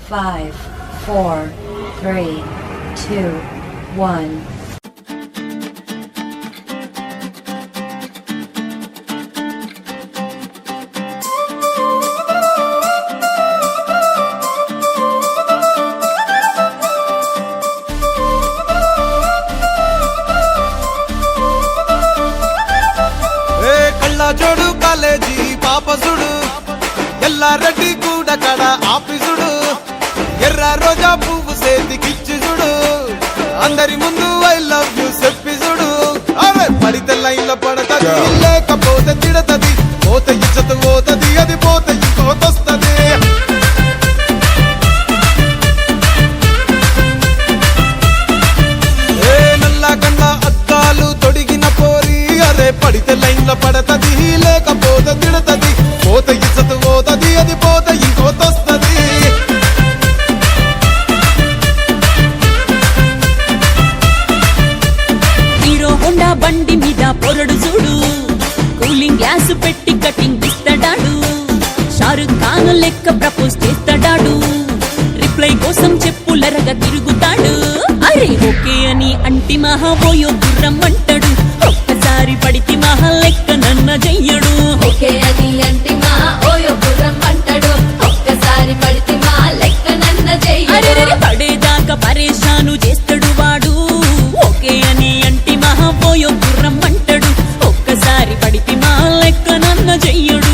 5, 4, 3, 2, 1. జోడు కాలేజీ పాపసుడు ఎల్లారెడ్డి కూడా కడ ఆఫీసుడు ఎర్ర రోజా పువ్వు సేతికిచ్చి చూడు అందరి ముందు ఐ లవ్ యూ చెప్పిసుడు అరే పడితే లైన్లో పడతది లేకపోతే తిడతది పోత ఇచ్చత పోతది అది పోత ఇంకోతొస్తది నల్లా కన్నా అద్దాలు తొడిగిన పోరి అరే పడితే లైన్లో పడతది లేకపోతే తిడతది పోత ఇచ్చత పోతది అది పోత ఇంకోతొస్తది హీరో హోండా బండి మీద పొరడు చూడు కూలింగ్ గ్లాస్ పెట్టి కటింగ్ ఇస్తాడాడు షారుఖ్ ఖాన్ లెక్క ప్రపోజ్ చేస్తాడాడు రిప్లై కోసం చెప్పులరగా తిరుగుతాడు అరే ఓకే అని అంటి మహాబోయో గుర్రం అంటాడు ఒక్కసారి పడితి మహా లెక్క నన్న చెయ్యడు ఓకే అని అంటి మహా ఓయో గుర్రం అంటాడు ఒక్కసారి పడితి మహా లెక్క నన్న చెయ్యడు పడేదాకా పరేషాను చేస్తాడు వాడు ఓకే అని అంటి మహాబోయో గుర్రం అంటాడు ఒక్కసారి పడితి మహా లెక్క నన్న చెయ్యడు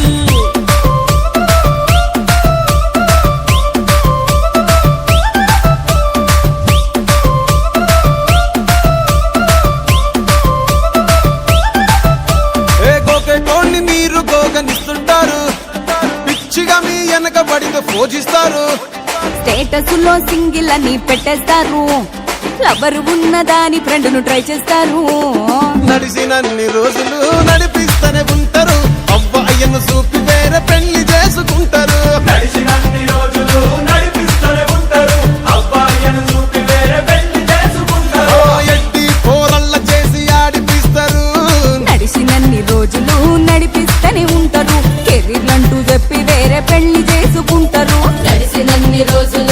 మీరు గోగనిస్తుంటారు పిచ్చిగా మీ వెనక పడితో పూజిస్తారు స్టేటస్ లో సింగిల్ అని పెట్టేస్తారు లవర్ ఉన్నదాని ఫ్రెండ్ ను ట్రై చేస్తారు నడిచినన్ని రోజులు నడిపిస్తూనే ఉంటారు అవ్వ అయ్యను చూపి వేరే పెళ్లి చేసుకుంటారు నడిచినన్ని రోజులు నడిపిస్తూనే ఉంటారు అవ్వ అయ్యను చూపి వేరే పెళ్లి చేసుకుంటారు ఎడ్డి పోరల్ల చేసి ఆడిపిస్తారు నడిచినన్ని రోజులు నడిపిస్తూనే ఉంటారు కెరీర్లంటూ చెప్పి వేరే పెళ్లి చేసుకుంటారు నడిచినన్ని రోజులు